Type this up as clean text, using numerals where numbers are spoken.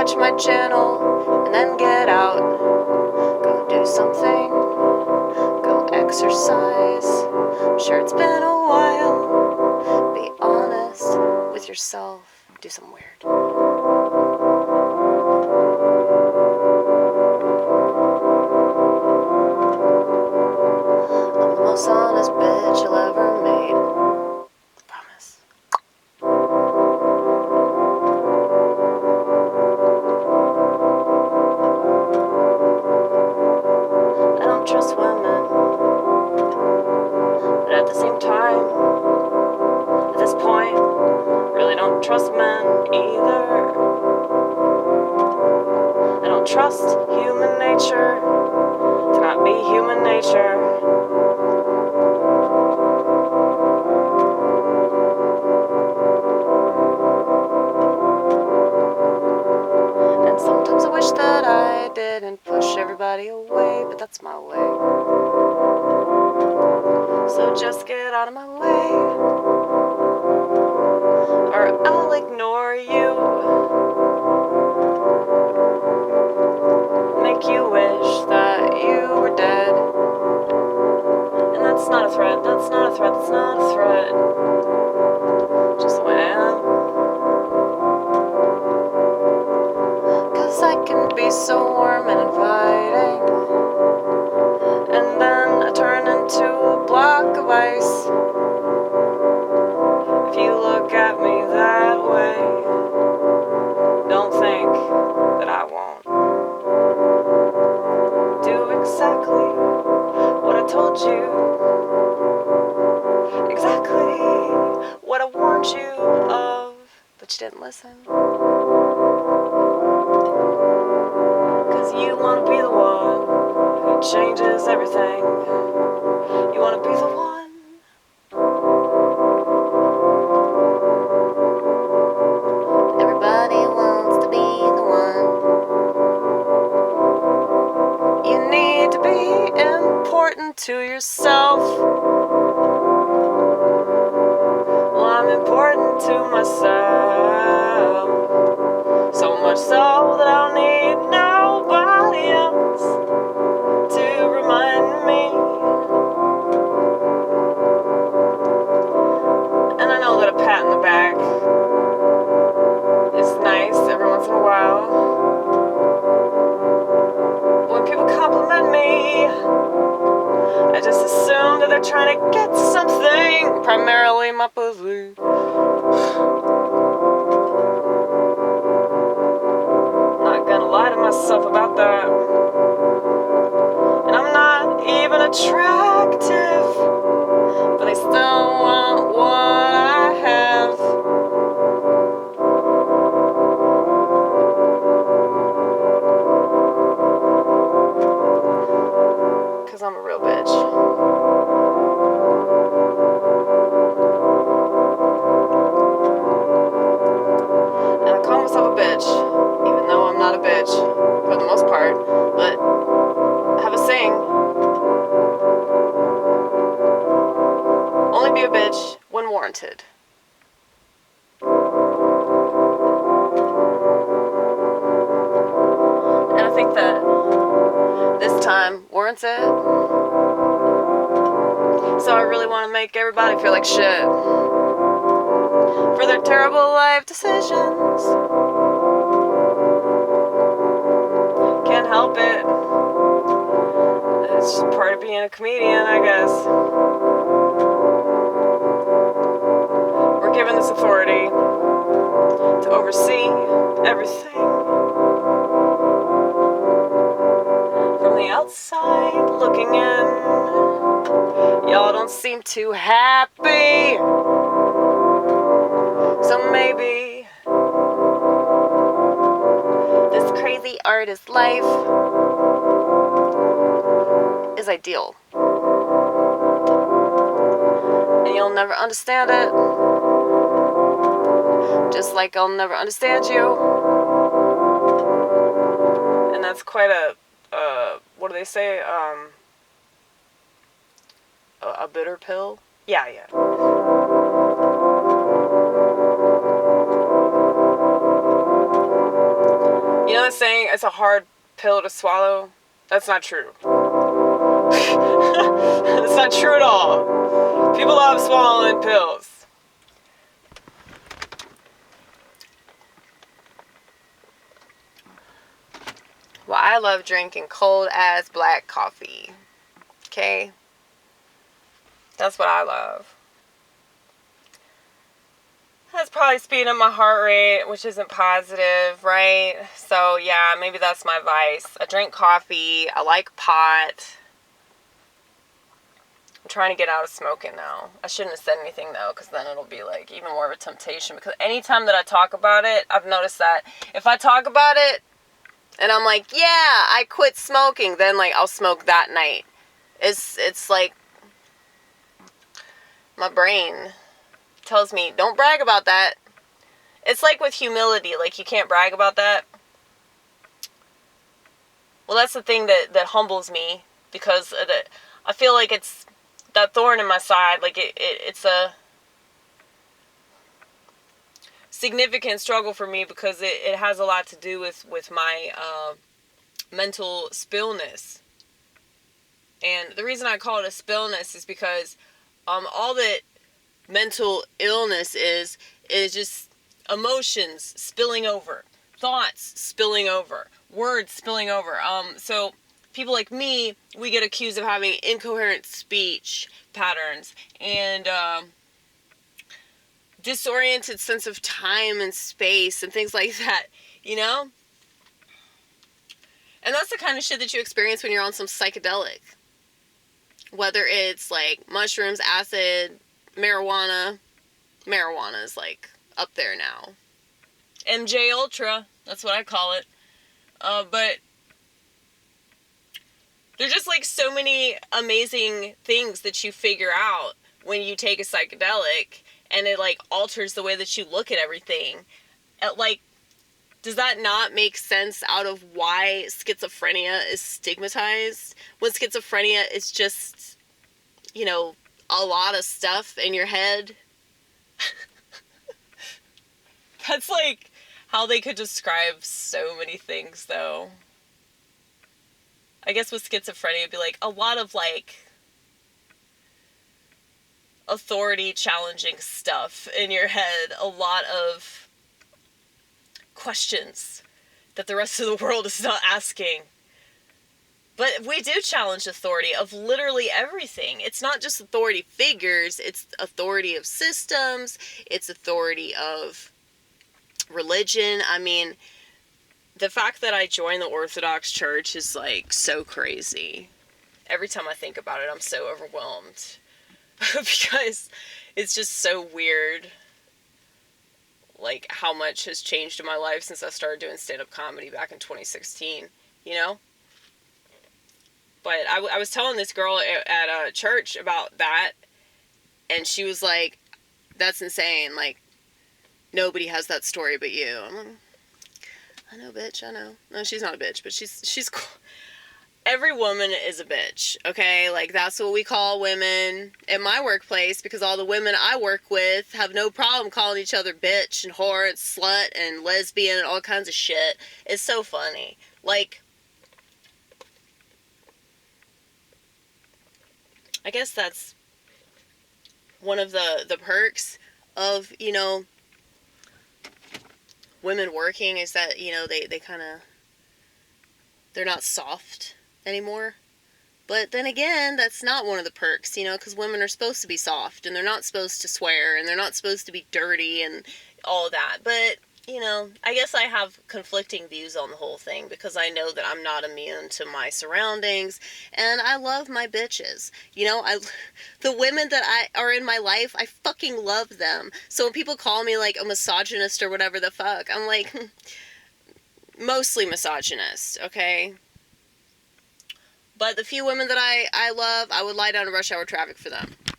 watch my channel and then get out. Go do something, go exercise. I'm sure it's been a while. Be honest with yourself, do something weird. I'm the most honest bitch you'll ever made. Promise. I don't trust women, but at the same time, at this point, really don't trust men either. I don't trust human nature to not be human nature. And sometimes I wish that I didn't push everybody away, but that's my way. So just get out of my way, or I'll ignore you. Make you wish that you were dead. And that's not a threat, that's not a threat, that's not a threat. Just the way I am. 'Cause I can be so warm and inviting, and then I turn into a block of ice. If you look at me that way, don't think that I won't do exactly what I told you, exactly what I warned you of, but you didn't listen. 'Cause you wanna be the one who changes everything. You wanna be the one. Everybody wants to be the one. You need to be important to yourself. Well, I'm important to myself. So much so that I don't need nobody else to remind me. And I know that a pat in the back is nice every once in a while. When people compliment me, I just assume that they're trying to get something, primarily my pussy. Not gonna lie to myself about that. And I'm not even attractive, but they still want what I have. Cause I'm a real bitch. And I call myself a bitch, even though I'm not a bitch, for the most part. But I have a saying. Only be a bitch when warranted. And I think that this time warrants it. So I really want to make everybody feel like shit for their terrible life decisions. Can't help it. It's just part of being a comedian, I guess. We're given this authority to oversee everything. From the outside looking in, y'all don't seem too happy. So maybe this crazy artist life is ideal. And you'll never understand it, just like I'll never understand you. And that's quite a what do they say? A bitter pill? Yeah. the saying, it's a hard pill to swallow? That's not true. That's not true at all. People love swallowing pills. Well, I love drinking cold ass black coffee. Okay? That's what I love. That's probably speeding up my heart rate, which isn't positive, right? So, yeah, maybe that's my vice. I drink coffee. I like pot. I'm trying to get out of smoking now. I shouldn't have said anything, though, because then it'll be, like, even more of a temptation. Because anytime that I talk about it, I've noticed that if I talk about it, and I'm like, yeah, I quit smoking, then, like, I'll smoke that night. It's like, my brain tells me, don't brag about that. It's like with humility, like, you can't brag about that. Well, that's the thing that humbles me, because I feel like it's that thorn in my side, like, it's a significant struggle for me, because it has a lot to do with my mental spillness. And the reason I call it a spillness is because all that mental illness is just emotions spilling over, thoughts spilling over, words spilling over. So people like me, we get accused of having incoherent speech patterns and disoriented sense of time and space and things like that, you know? And that's the kind of shit that you experience when you're on some psychedelic. Whether it's like mushrooms, acid, marijuana. Marijuana is like up there now. MJ Ultra, that's what I call it. But there's just like so many amazing things that you figure out when you take a psychedelic, and it like alters the way that you look at everything. Like, does that not make sense out of why schizophrenia is stigmatized? When schizophrenia is just, you know, a lot of stuff in your head. That's like how they could describe so many things, though. I guess with schizophrenia, it'd be like a lot of like authority challenging stuff in your head. A lot of questions that the rest of the world is not asking. But we do challenge authority of literally everything. It's not just authority figures, it's authority of systems, it's authority of religion. I mean, the fact that I joined the Orthodox Church is like so crazy. Every time I think about it, I'm so overwhelmed. Because it's just so weird, like, how much has changed in my life since I started doing stand-up comedy back in 2016, you know? But I was telling this girl at church about that, and she was like, that's insane, like, nobody has that story but you. I'm like, I know, bitch, I know. No, she's not a bitch, but she's cool. Every woman is a bitch, okay? Like, that's what we call women in my workplace, because all the women I work with have no problem calling each other bitch and whore and slut and lesbian and all kinds of shit. It's so funny. Like, I guess that's one of the perks of, you know, women working, is that, you know, they kind of, they're not soft anymore. But then again, that's not one of the perks, you know, because women are supposed to be soft, and they're not supposed to swear, and they're not supposed to be dirty and all that. But, you know, I guess I have conflicting views on the whole thing, because I know that I'm not immune to my surroundings, and I love my bitches. You know, the women that are in my life, I fucking love them. So when people call me, like, a misogynist or whatever the fuck, I'm like, mostly misogynist, okay? But the few women that I love, I would lie down in rush hour traffic for them.